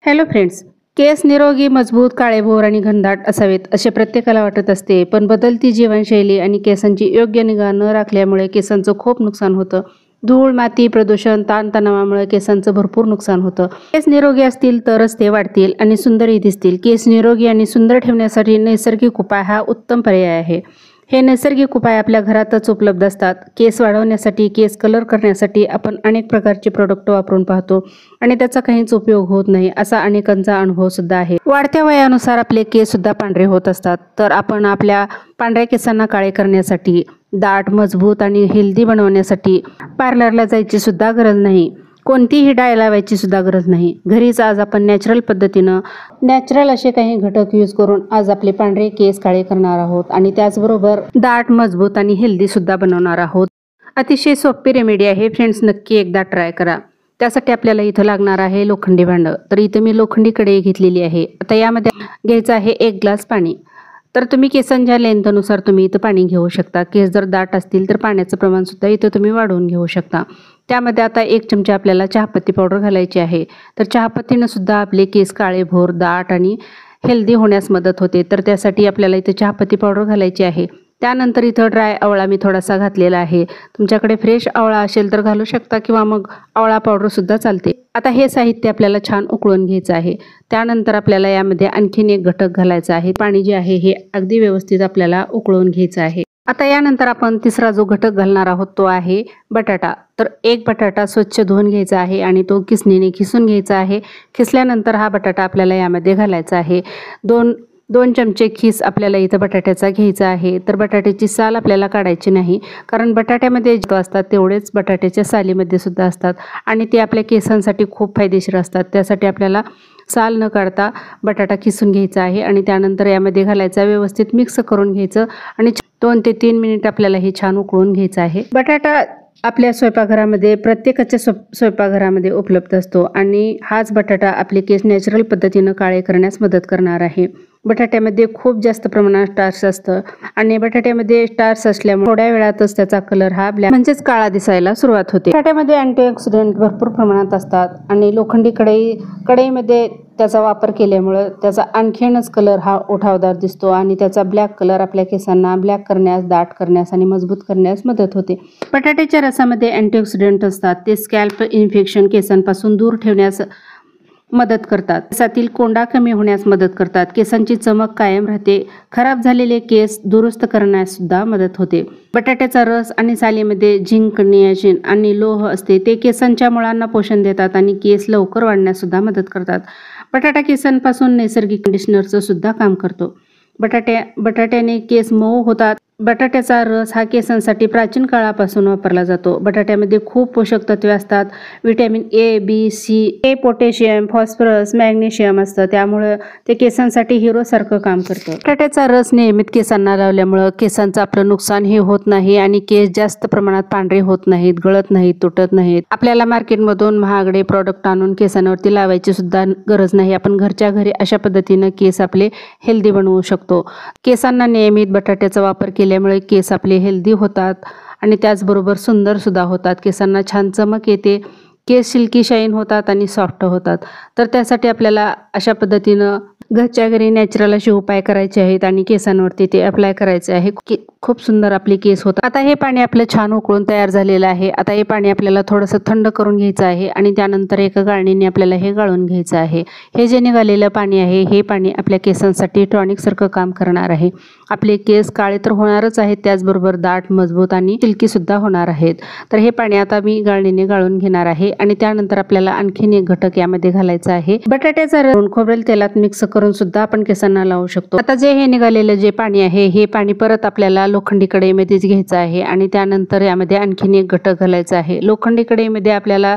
Hello friends. केस निरोगी, मजबूत, काळेभोर आणि घनदाट असावेत असे प्रत्येकाला वाटत असते, पण बदलती जीवनशैली आणि केसांची योग्य निगा न राखल्यामुळे केसांचं खूप नुकसान होतं. धूळ, माती, प्रदूषण, ताणतणावामुळे केसांचं भरपूर नुकसान होतं. केस निरोगी असतील तरच ते वाढतील आणि सुंदरही दिसतील. केस निरोगी आणि सुंदर ठेवण्यासाठी नैसर्गिक उपाय हा उत्तम पर्याय आहे. हे नैसर्गिक उपाय आपल्या घरातच उपलब्ध असतात. केस वाढवण्यासाठी, केस कलर करण्यासाठी आपण अनेक प्रकारचे प्रोडक्ट वापरून पाहतो आणि त्याचा काहीच उपयोग होत नाही असा अनेकांचा अनुभव सुद्धा आहे. वाढत्या वयानुसार आपले केस सुद्धा पांढरे होत असतात. तर आपण आपल्या पांढऱ्या केसांना काळे करण्यासाठी, दाट, मजबूत आणि हेल्दी बनवण्यासाठी पार्लरला जायची सुद्धा गरज नाही. कोणतीही डाय लावायची सुद्धा गरज नाही. घरीच आज आपण नॅचरल पद्धतीनं नॅचरल असे काही घटक यूज करून आज आपले पांढरे केस काळे करणार आहोत आणि त्याचबरोबर दाट, मजबूत आणि हेल्दी सुद्धा बनवणार आहोत. अतिशय सोपी रेमेडी आहे फ्रेंड्स, नक्की एकदा ट्राय करा. त्यासाठी आपल्याला इथं लागणार आहे लोखंडी भांडं. तर इथं मी लोखंडी कढई घेतलेली आहे. आता यामध्ये घ्यायचं आहे 1 ग्लास पाणी. तर तुम्ही केसांच्या लेंथनुसार तुम्ही इथं पाणी घेऊ शकता. केस जर दाट असतील तर पाण्याचं प्रमाण सुद्धा इथं तुम्ही वाढवून घेऊ शकता. त्यामध्ये आता 1 चमचा आपल्याला चहापत्ती पावडर घालायची आहे. तर चहापत्तीनं सुद्धा आपले केस काळेभोर, दाट आणि हेल्दी होण्यास मदत होते. तर त्यासाठी आपल्याला इथं चहापत्ती पावडर घालायची आहे. त्यानंतर इथं ड्राय आवळा मी थोडासा घातलेला आहे. तुमच्याकडे फ्रेश आवळा असेल तर घालू शकता किंवा मग आवळा पावडर सुद्धा चालते. आता हे साहित्य आपल्याला छान उकळून घ्यायचं आहे. त्यानंतर आपल्याला यामध्ये आणखीन एक घटक घालायचा आहे. पाणी जे आहे हे अगदी व्यवस्थित आपल्याला उकळून घ्यायचं आहे. आता यानंतर आपण तिसरा जो घटक घालणार आहोत तो आहे बटाटा. तर 1 बटाटा स्वच्छ धुवून घ्यायचा आहे आणि तो किसणीने खिसून घ्यायचा आहे. खिसल्यानंतर हा बटाटा आपल्याला यामध्ये घालायचा आहे. 2 चमचे खीस आपल्याला इथं बटाट्याचा घ्यायचा आहे. तर बटाट्याची साल आपल्याला काढायची नाही, कारण बटाट्यामध्ये जे असतात तेवढेच बटाट्याच्या सालीमध्ये सुद्धा असतात आणि ते आपल्या केसांसाठी खूप फायदेशीर असतात. त्यासाठी आपल्याला साल न काढता बटाटा किसून घ्यायचा आहे आणि त्यानंतर यामध्ये घालायचा, व्यवस्थित मिक्स करून घ्यायचं आणि 2 ते 3 मिनिट आपल्याला हे छान उकळून घ्यायचं आहे. बटाटा आपल्या स्वयंपाकघरामध्ये, प्रत्येकाच्या स्वयंपाकघरामध्ये उपलब्ध असतो आणि हाच बटाटा आपले केस नॅचरल पद्धतीनं काळे करण्यास मदत करणार आहे. बटाट्यामध्ये खूप जास्त प्रमाणात स्टार्च असतं आणि बटाट्यामध्ये स्टार्च असल्यामुळे थोड्या वेळातच त्याचा कलर हा ब्लॅक म्हणजेच काळा दिसायला सुरुवात होते. बटाट्यामध्ये अँटीऑक्सिडंट भरपूर प्रमाणात असतात आणि लोखंडी कढईमध्ये त्याचा वापर केल्यामुळे त्याचा आणखीनच कलर हा उठावदार दिसतो आणि त्याचा ब्लॅक कलर आपल्या केसांना ब्लॅक करण्यास, दाट करण्यास आणि मजबूत करण्यास मदत होते. बटाट्याच्या रसामध्ये अँटीऑक्सिडंट असतात. ते स्कॅल्प इन्फेक्शन, केसांपासून दूर ठेवण्यास मदत करतात. केसातील कोंडा कमी होण्यास मदत करतात. केसांची चमक कायम राहते. खराब झालेले केस दुरुस्त करण्यास सुद्धा मदत होते. बटाट्याचा रस आणि सालीमध्ये झिंक, नियासिन आणि लोह असते. ते केसांच्या मुळांना पोषण देतात आणि केस लवकर वाढण्यास सुद्धा मदत करतात. बटाटा केसांपासून नैसर्गिक कंडिशनरचं सुद्धा काम करतो. बटाट्याने केस मऊ होतात. बटाट्याचा रस हा केसांसाठी प्राचीन काळापासून वापरला जातो. बटाट्यामध्ये खूप पोषक तत्वे असतात. Vitamin A, B, C, potassium, phosphorus, magnesium असतं. त्यामुळं ते केसांसाठी हिरोसारखं काम करतं. बटाट्याचा रस नियमित केसांना लावल्यामुळं केसांचं आपलं नुकसानही होत नाही आणि केस जास्त प्रमाणात पांढरे होत नाहीत, गळत नाहीत, तुटत नाहीत. आपल्याला मार्केटमधून महागडे प्रॉडक्ट आणून केसांवरती लावायची सुद्धा गरज नाही. आपण घरच्या घरी अशा पद्धतीनं केस आपले हेल्दी बनवू शकतो. केसांना नियमित बटाट्याचा वापर केल्यामुळे केस आपले हेल्दी होतात आणि त्याचबरोबर सुंदर सुद्धा होतात. केसांना छान चमक येते. केस सिल्की शाईन होतात आणि सॉफ्ट होतात. तर त्यासाठी आपल्याला अशा पद्धतीनं घरच्या घरी नॅचरल असे उपाय करायचे आहेत आणि केसांवरती ते अप्लाय करायचे आहे. खूप सुंदर आपले केस होतात. आता हे पाणी आपलं छान उकळून तयार झालेलं आहे. आता हे पाणी आपल्याला थोडंसं थंड करून घ्यायचं आहे आणि त्यानंतर एका गाळणीने आपल्याला हे गाळून घ्यायचं आहे. हे जे निघालेलं पाणी आहे हे पाणी आपल्या केसांसाठी टॉनिकसारखं काम करणार आहे. आपले केस काळे तर होणारच आहेत, त्याचबरोबर दाट, मजबूत आणि सिल्की सुद्धा होणार आहेत. तर हे पाणी आता मी गाळणीने गाळून घेणार आहे आणि त्यानंतर आपल्याला आणखीन एक घटक यामध्ये घालायचा आहे. बटाट्याचा रस खोबरेल तेलात मिक्स करून सुद्धा आपण केसांना लावू शकतो. आता जे हे निघालेलं जे पाणी आहे हे पाणी परत आपल्याला लोखंडी कढईमध्येच घ्यायचं आहे आणि त्यानंतर यामध्ये आणखीन एक घटक घालायचा आहे. लोखंडी कढईमध्ये आपल्याला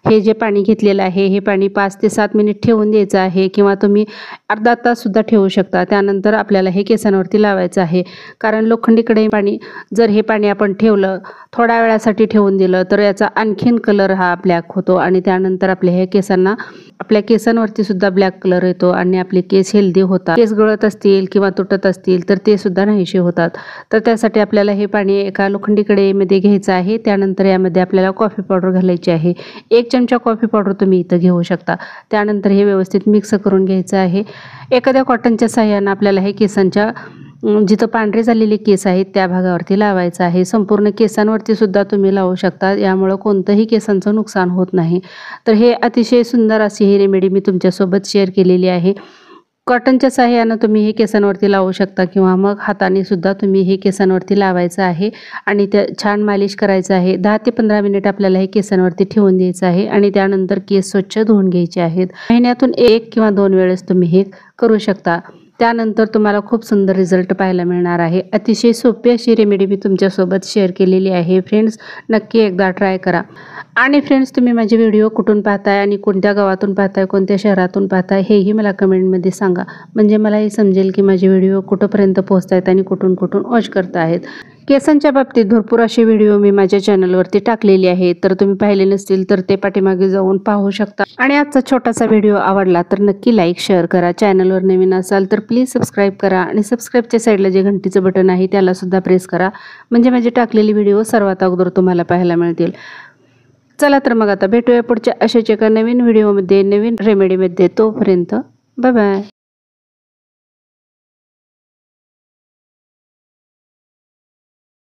हे जे पाणी घेतलेलं आहे हे पाणी 5 ते 7 मिनिट ठेवून द्यायचं आहे किंवा तुम्ही अर्धा तास सुद्धा ठेवू शकता. त्यानंतर आपल्याला हे केसांवरती लावायचं आहे, कारण लोखंडी कढई पाणी जर हे पाणी आपण ठेवलं, थोड्या वेळासाठी ठेवून दिलं तर याचा आणखीन कलर हा ब्लॅक होतो आणि त्यानंतर आपल्या हे आपल्या केसांवरती सुद्धा ब्लॅक कलर येतो आणि आपले केस हेल्दी होतात. केस गळत असतील किंवा तुटत असतील तर ते सुद्धा नाहीसे होतात. तर त्यासाठी आपल्याला हे पाणी एका लोखंडी कढईमध्ये घ्यायचं आहे. त्यानंतर यामध्ये आपल्याला कॉफी पावडर घालायची आहे. 1 चमचा कॉफी पावडर तुम्ही इथं घेऊ शकता. त्यानंतर हे व्यवस्थित मिक्स करून घ्यायचं आहे. एखाद्या कॉटनच्या साहाय्यानं आपल्याला हे केसांच्या जिथं पांढरे झालेले केस आहेत त्या भागावरती लावायचं आहे. संपूर्ण केसांवरती सुद्धा तुम्ही लावू शकता. यामुळं कोणतंही केसांचं नुकसान होत नाही. तर हे अतिशय सुंदर अशी ही रेमेडी मी तुमच्यासोबत शेअर केलेली आहे. कॉटनच्या साहाय्यानं तुम्ही हे केसांवरती लावू शकता किंवा मग हाताने सुद्धा तुम्ही हे केसांवरती लावायचं आहे आणि त्या छान मालिश करायचं आहे. 10 ते 15 मिनिट आपल्याला हे केसांवरती ठेवून द्यायचं आहे आणि त्यानंतर केस स्वच्छ धुवून घ्यायचे आहेत. महिन्यातून 1 किंवा 2 वेळेस तुम्ही हे करू शकता. त्यानंतर तुम्हाला खूप सुंदर रिझल्ट पाहायला मिळणार आहे. अतिशय सोपी अशी रेमेडी मी तुमच्यासोबत शेअर केलेली आहे. फ्रेंड्स, नक्की एकदा ट्राय करा. आणि फ्रेंड्स, तुम्ही माझे व्हिडिओ कुठून पाहताय आणि कोणत्या गावातून पाहताय, कोणत्या शहरातून पाहताय हेही मला कमेंटमध्ये सांगा. म्हणजे मलाही समजेल की माझे व्हिडिओ कुठंपर्यंत पोहोचत आहेत आणि कुठून वॉच करता आहेत. केसांच्या बाबतीत भरपूर असे व्हिडिओ मी माझ्या चॅनलवरती टाकलेले आहेत. तर तुम्ही पाहिले नसतील तर ते पाठीमागे जाऊन पाहू शकता. आणि आजचा छोटासा व्हिडिओ आवडला तर नक्की लाईक शेअर करा. चॅनलवर नवीन असाल तर प्लीज सबस्क्राईब करा आणि सबस्क्राईबच्या साईडला जे घंटीचं बटन आहे त्याला सुद्धा प्रेस करा. म्हणजे माझे टाकलेली व्हिडिओ सर्वात अगोदर तुम्हाला पाहायला मिळतील. चला तर मग आता भेटूया पुढच्या अशाच एका नवीन व्हिडिओमध्ये, नवीन रेमेडीमध्ये. तोपर्यंत बाय बाय.